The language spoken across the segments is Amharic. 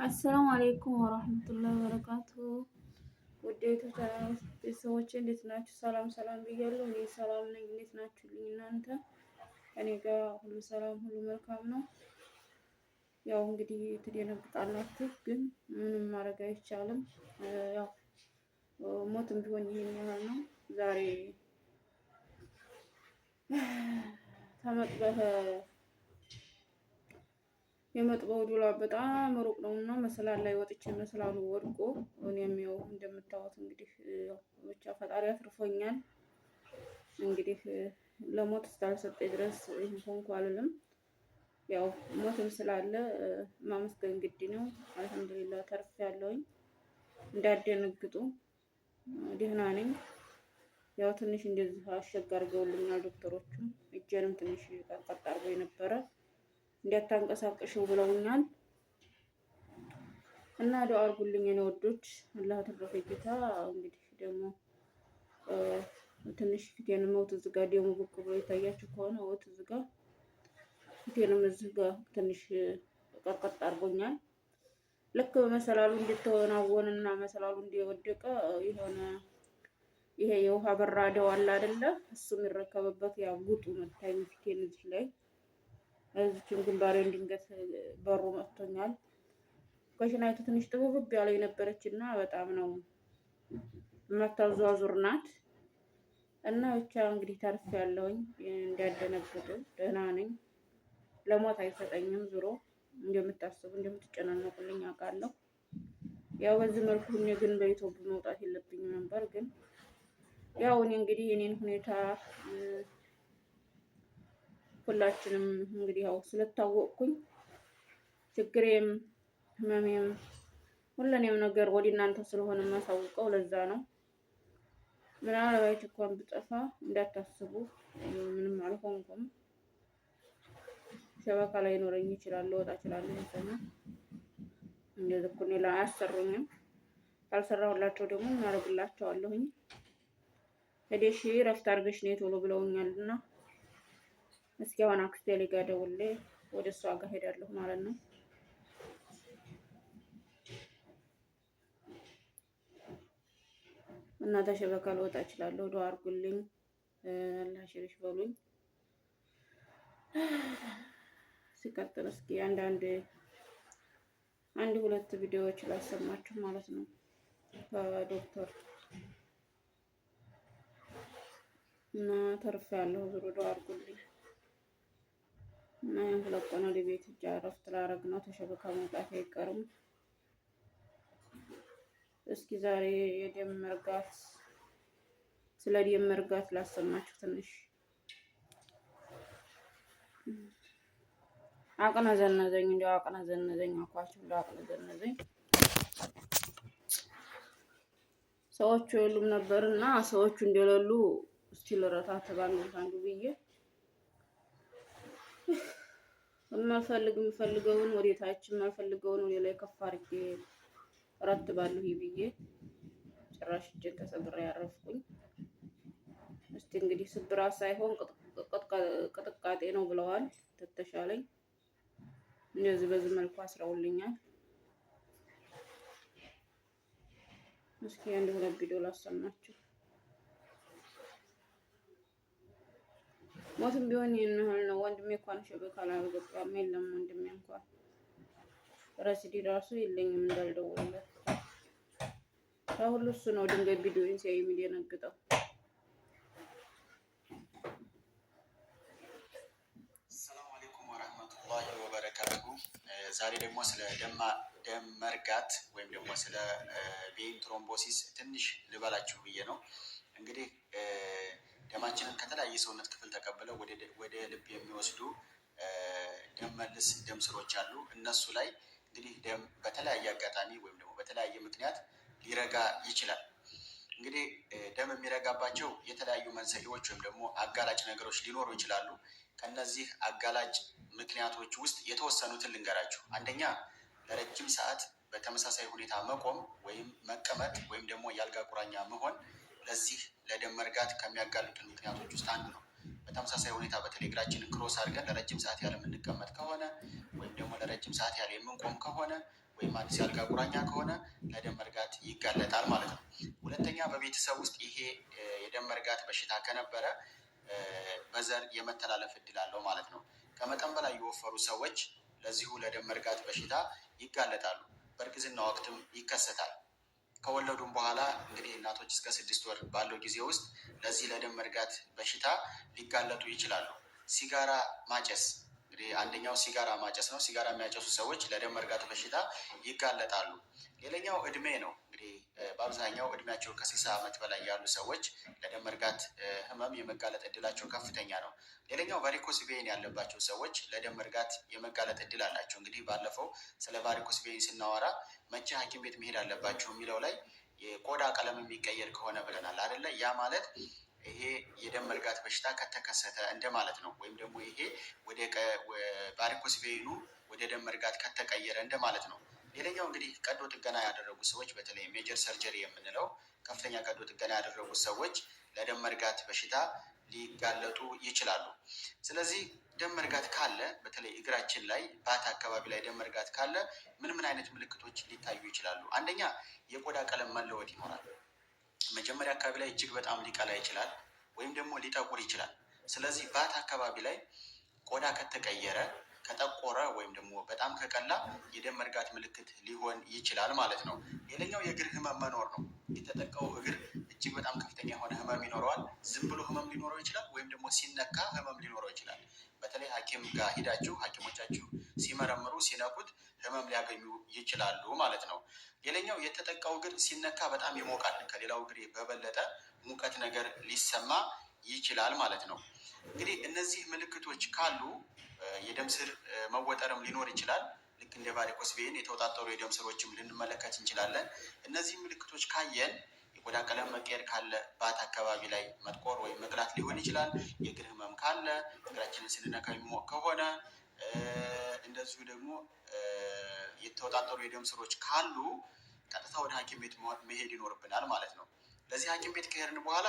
አሰላሙ አሌይኩም ወራህመቱላሂ ወበረካቱ። ውድ ቤተሰቦቼ እንዴት ናችሁ? ሰላም ሰላም ብያለሁ። እኔ ሰላም ነኝ። እንዴት ናችሁልኝ እናንተ? እኔ ጋር ሁሉ ሰላም፣ ሁሉ መልካም ነው። ያው እንግዲህ ትደነግጣላችሁ፣ ግን ምንም ማድረግ አይቻልም። ያው ሞትም ቢሆን ይሄን ያህል ነው። ዛሬ ተመጥበህ የመጥበው ዱላ በጣም ሩቅ ነው እና መሰላል ላይ ወጥቼ መሰላሉ ወድቆ እኔም ያው እንደምታዩት እንግዲህ ብቻ ፈጣሪ አትርፎኛል። እንግዲህ ለሞት እስካልሰጠኝ ድረስ ይሄን ሆንኩ አልልም። ያው ሞትም ስላለ ማመስገን ግድ ነው። አልሐምዱሊላህ ተርፌያለሁኝ። እንዳደነግጡ ደህና ነኝ። ያው ትንሽ እንደዚህ አሸግ አድርገውልኛል ዶክተሮቹም። እጄንም ትንሽ ቀጥቀጥ አድርገው የነበረ እንዲያታንቀሳቀሽው ብለውኛል እና ዱአ አድርጉልኝ የኔ ወዶች። አላህ ተረፈ ጌታ። እንግዲህ ደግሞ ትንሽ ፊቴንም ወጥ ዝጋ ደሙ ብቅ ብሎ ይታያችሁ ከሆነ ወጥ ዝጋ ፊቴንም ዝጋ ትንሽ ቀጥቀጥ አድርጎኛል። ልክ በመሰላሉ እንድትወናወንና መሰላሉ እንዲወደቀ የሆነ ይሄ የውሃ በራዳው አለ አይደለ? እሱ የሚረከብበት ያ ጉጡ መታኝ ፊቴን እዚህ ላይ እዚህም ግንባሬን ድንገት በሩ መጥቶኛል። ኮሽናይቱ ትንሽ ጥብብ ያለ የነበረችና በጣም ነው የማታዟዙር ናት እና ብቻ እንግዲህ ተርፌያለሁኝ። እንዳደነግጡ ደህና ነኝ። ለሞት አይሰጠኝም። ዙሮ እንደምታስቡ እንደምትጨናነቁልኝ አውቃለሁ። ያው በዚህ መልኩ እኔ ግን በኢትዮጵያ መውጣት የለብኝም ነበር። ግን ያው እኔ እንግዲህ የኔን ሁኔታ ሁላችንም እንግዲህ ያው ስለታወቅኩኝ ችግሬም ህመሜም ሁሉንም ነገር ወደ እናንተ ስለሆነ የማሳውቀው ለዛ ነው። ምናልባት እንኳን ብጠፋ እንዳታስቡ፣ ምንም አልሆንኩም። ሸበካ ላይ ኖረኝ ይችላል፣ ወጣ እችላለሁ። እንደዚህ እኮ ነው አያሰሩኝም። ካልሰራሁላቸው ደግሞ እናደርግላቸዋለሁኝ። ሄደሽ ረፍት አድርገሽ ነው ቶሎ ብለውኛልና እስኪ አሁን አክስቴ ጋር ደውዬ ወደ እሷ ጋር ሄዳለሁ ማለት ነው። እና ተሸበካ ልወጣ እችላለሁ። ዱአ አድርጉልኝ፣ አላህ ሽሪሽ በሉኝ። ሲቀጥል እስኪ አንድ ሁለት ቪዲዮዎች ላሰማችሁ ማለት ነው ከዶክተር እና ተርፌያለሁ። ዙሩ ዱአ አድርጉልኝ። እና ሁለት ቀን ወደ ቤት ሂጅ እረፍት ላደርግ ነው። ተሸበካ መውጣት አይቀርም። እስኪ ዛሬ የደም መርጋት ስለ ደም መርጋት ላሰማችሁ ትንሽ። አቅነዘነዘኝ፣ እንደው አቅነዘነዘኝ፣ አኳችሁ አቅነዘነዘኝ። ሰዎቹ የሉም ነበርና ሰዎቹ እንደሌሉ እስቲ ልረታት ባንዱት አንዱ ብዬ የምፈልገውን ወደ ታች የማልፈልገውን ወደ ላይ ከፍ አድርጌ እረትባለሁ ብዬ ጭራሽ እጄን ተሰብሬ ያረፍኩኝ። እስቲ እንግዲህ ስብራት ሳይሆን ቅጥቃጤ ነው ብለዋል። ተተሻለኝ እንደዚህ በዚህ መልኩ አስረውልኛል። እስኪ አንድ ሁለት ቪዲዮ ላሰማችሁ። ሞትም ቢሆን ይሄን ያህል ነው። ወንድሜ እንኳን ሸበካ አላገባም። የለም ወንድሜ እንኳን ረሲዲ ራሱ የለኝም እንዳልደውልለት። ሁሉ እሱ ነው ድንገት ቪዲዮን ሲያይ የሚደነግጠው። ሰላም አለይኩም ወራህመቱላሂ ወበረካቱ። ዛሬ ደግሞ ስለ ደም መርጋት ወይም ደግሞ ስለ ቬን ትሮምቦሲስ ትንሽ ልበላችሁ ብዬ ነው። እንግዲህ ደማችንን ከተለያየ ሰውነት ክፍል ተቀብለው ወደ ልብ የሚወስዱ ደም መልስ ደም ስሮች አሉ። እነሱ ላይ እንግዲህ ደም በተለያየ አጋጣሚ ወይም ደግሞ በተለያየ ምክንያት ሊረጋ ይችላል። እንግዲህ ደም የሚረጋባቸው የተለያዩ መንስኤዎች ወይም ደግሞ አጋላጭ ነገሮች ሊኖሩ ይችላሉ። ከነዚህ አጋላጭ ምክንያቶች ውስጥ የተወሰኑትን ልንገራችሁ። አንደኛ ለረጅም ሰዓት በተመሳሳይ ሁኔታ መቆም ወይም መቀመጥ ወይም ደግሞ የአልጋ ቁራኛ መሆን ለዚህ ለደም መርጋት ከሚያጋልጡን ምክንያቶች ውስጥ አንዱ ነው። በተመሳሳይ ሁኔታ በተለይ እግራችንን ክሮስ አድርገን ለረጅም ሰዓት ያለ የምንቀመጥ ከሆነ ወይም ደግሞ ለረጅም ሰዓት ያለ የምንቆም ከሆነ ወይም አንድ የአልጋ ቁራኛ ከሆነ ለደም መርጋት ይጋለጣል ማለት ነው። ሁለተኛ በቤተሰብ ውስጥ ይሄ የደም መርጋት በሽታ ከነበረ በዘር የመተላለፍ እድል አለው ማለት ነው። ከመጠን በላይ የወፈሩ ሰዎች ለዚሁ ለደም መርጋት በሽታ ይጋለጣሉ። በእርግዝና ወቅትም ይከሰታል። ከወለዱም በኋላ እንግዲህ እናቶች እስከ 6 ወር ባለው ጊዜ ውስጥ ለዚህ ለደም መርጋት በሽታ ሊጋለጡ ይችላሉ። ሲጋራ ማጨስ እንግዲህ አንደኛው ሲጋራ ማጨስ ነው። ሲጋራ የሚያጨሱ ሰዎች ለደም መርጋት በሽታ ይጋለጣሉ። ሌላኛው እድሜ ነው። እንግዲህ በአብዛኛው እድሜያቸው ከ60 ዓመት በላይ ያሉ ሰዎች ለደም መርጋት ህመም የመጋለጥ እድላቸው ከፍተኛ ነው። ሌላኛው ቫሪኮስ ቬይን ያለባቸው ሰዎች ለደም መርጋት የመጋለጥ እድል አላቸው። እንግዲህ ባለፈው ስለ ቫሪኮስ ቬይን ስናወራ መቼ ሐኪም ቤት መሄድ አለባቸው የሚለው ላይ የቆዳ ቀለም የሚቀየር ከሆነ ብለናል አይደለ? ያ ማለት ይሄ የደም መርጋት በሽታ ከተከሰተ እንደማለት ነው። ወይም ደግሞ ይሄ ወደ ቫሪኮስ ቬይኑ ወደ ደም መርጋት ከተቀየረ እንደማለት ነው። ሌላኛው እንግዲህ ቀዶ ጥገና ያደረጉ ሰዎች በተለይ ሜጀር ሰርጀሪ የምንለው ከፍተኛ ቀዶ ጥገና ያደረጉ ሰዎች ለደም መርጋት በሽታ ሊጋለጡ ይችላሉ። ስለዚህ ደም መርጋት ካለ በተለይ እግራችን ላይ ባት አካባቢ ላይ ደም መርጋት ካለ ምን አይነት ምልክቶች ሊታዩ ይችላሉ? አንደኛ የቆዳ ቀለም መለወጥ ይኖራል። መጀመሪያ አካባቢ ላይ እጅግ በጣም ሊቀላ ይችላል፣ ወይም ደግሞ ሊጠቁር ይችላል። ስለዚህ ባት አካባቢ ላይ ቆዳ ከተቀየረ ከጠቆረ ወይም ደግሞ በጣም ከቀላ የደም መርጋት ምልክት ሊሆን ይችላል ማለት ነው። ሌላኛው የእግር ህመም መኖር ነው። የተጠቃው እግር እጅግ በጣም ከፍተኛ የሆነ ህመም ይኖረዋል። ዝም ብሎ ህመም ሊኖረው ይችላል፣ ወይም ደግሞ ሲነካ ህመም ሊኖረው ይችላል። በተለይ ሐኪም ጋር ሂዳችሁ ሐኪሞቻችሁ ሲመረምሩ ሲነኩት ህመም ሊያገኙ ይችላሉ ማለት ነው። ሌላኛው የተጠቃው እግር ሲነካ በጣም ይሞቃል። ከሌላው እግር በበለጠ ሙቀት ነገር ሊሰማ ይችላል ማለት ነው። እንግዲህ እነዚህ ምልክቶች ካሉ የደም ስር መወጠርም ሊኖር ይችላል። ልክ እንደ ቫሪኮስ ቬይን የተወጣጠሩ የደም ስሮችም ልንመለከት እንችላለን። እነዚህ ምልክቶች ካየን የቆዳ ቀለም መቀየር ካለ፣ ባት አካባቢ ላይ መጥቆር ወይም መቅላት ሊሆን ይችላል። የእግር ህመም ካለ፣ እግራችንን ስንነካ የሚሞቅ ከሆነ፣ እንደዚሁ ደግሞ የተወጣጠሩ የደም ስሮች ካሉ ቀጥታ ወደ ሐኪም ቤት መሄድ ይኖርብናል ማለት ነው። ለዚህ ሐኪም ቤት ከሄድን በኋላ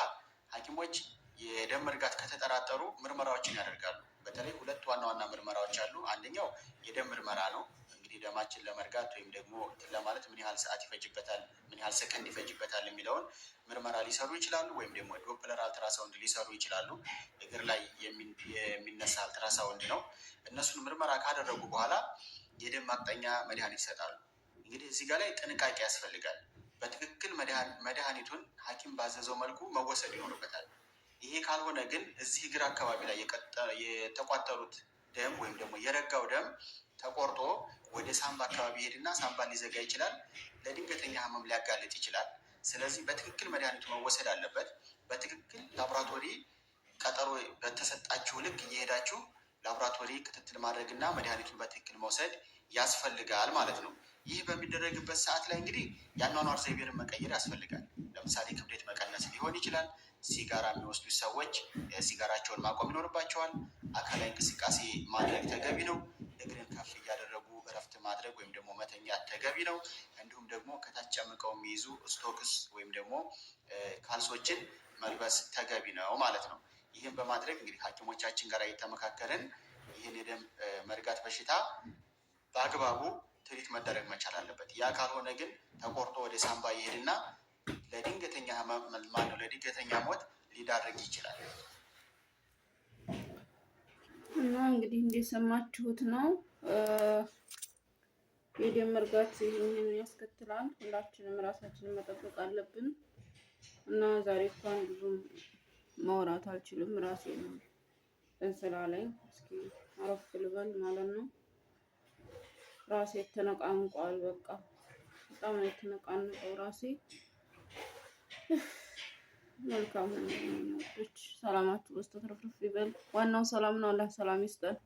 ሐኪሞች የደም መርጋት ከተጠራጠሩ ምርመራዎችን ያደርጋሉ። በተለይ 2 ዋና ዋና ምርመራዎች አሉ። አንደኛው የደም ምርመራ ነው። እንግዲህ ደማችን ለመርጋት ወይም ደግሞ ለማለት ምን ያህል ሰዓት ይፈጅበታል፣ ምን ያህል ሰከንድ ይፈጅበታል የሚለውን ምርመራ ሊሰሩ ይችላሉ። ወይም ደግሞ ዶፕለር አልትራሳውንድ ሊሰሩ ይችላሉ። እግር ላይ የሚነሳ አልትራሳውንድ ነው። እነሱን ምርመራ ካደረጉ በኋላ የደም ማቅጠኛ መድኃኒት ይሰጣሉ። እንግዲህ እዚህ ጋር ላይ ጥንቃቄ ያስፈልጋል። በትክክል መድኃኒቱን ሐኪም ባዘዘው መልኩ መወሰድ ይኖርበታል። ይሄ ካልሆነ ግን እዚህ እግር አካባቢ ላይ የተቋጠሩት ደም ወይም ደግሞ የረጋው ደም ተቆርጦ ወደ ሳምባ አካባቢ ሄድና ሳምባ ሊዘጋ ይችላል። ለድንገተኛ ህመም ሊያጋልጥ ይችላል። ስለዚህ በትክክል መድኃኒቱ መወሰድ አለበት። በትክክል ላቦራቶሪ ቀጠሮ በተሰጣችሁ ልክ እየሄዳችሁ ላቦራቶሪ ክትትል ማድረግና መድኃኒቱን በትክክል መውሰድ ያስፈልጋል ማለት ነው። ይህ በሚደረግበት ሰዓት ላይ እንግዲህ የአኗኗር ዘይቤን መቀየር ያስፈልጋል። ለምሳሌ ክብደት መቀነስ ሊሆን ይችላል። ሲጋራ የሚወስዱ ሰዎች ሲጋራቸውን ማቆም ይኖርባቸዋል። አካላዊ እንቅስቃሴ ማድረግ ተገቢ ነው። እግርን ከፍ እያደረጉ እረፍት ማድረግ ወይም ደግሞ መተኛት ተገቢ ነው። እንዲሁም ደግሞ ከታች ጨምቀው የሚይዙ ስቶክስ ወይም ደግሞ ካልሶችን መልበስ ተገቢ ነው ማለት ነው። ይህን በማድረግ እንግዲህ ሐኪሞቻችን ጋር እየተመካከርን ይህን የደም መርጋት በሽታ በአግባቡ ትሪት መደረግ መቻል አለበት። ያ ካልሆነ ግን ተቆርጦ ወደ ሳምባ ይሄድና ለድንገተኛ ለድንገተኛ ሞት ሊዳርግ ይችላል። እና እንግዲህ እንደሰማችሁት ነው የደም መርጋት ይህንን ያስከትላል። ሁላችንም ራሳችንን መጠበቅ አለብን። እና ዛሬ እንኳን ብዙም ማውራት አልችልም። ራሴ ነው እንስላለኝ። እስኪ አረፍ ልበል ማለት ነው። ራሴ ተነቃንቋል። በቃ በጣም ነው የተነቃነቀው ራሴ። መልካም ነው። ሰላማችሁ በስተትረፍርፍ ይበል። ዋናው ሰላም ነው። አላህ ሰላም ይስጠን።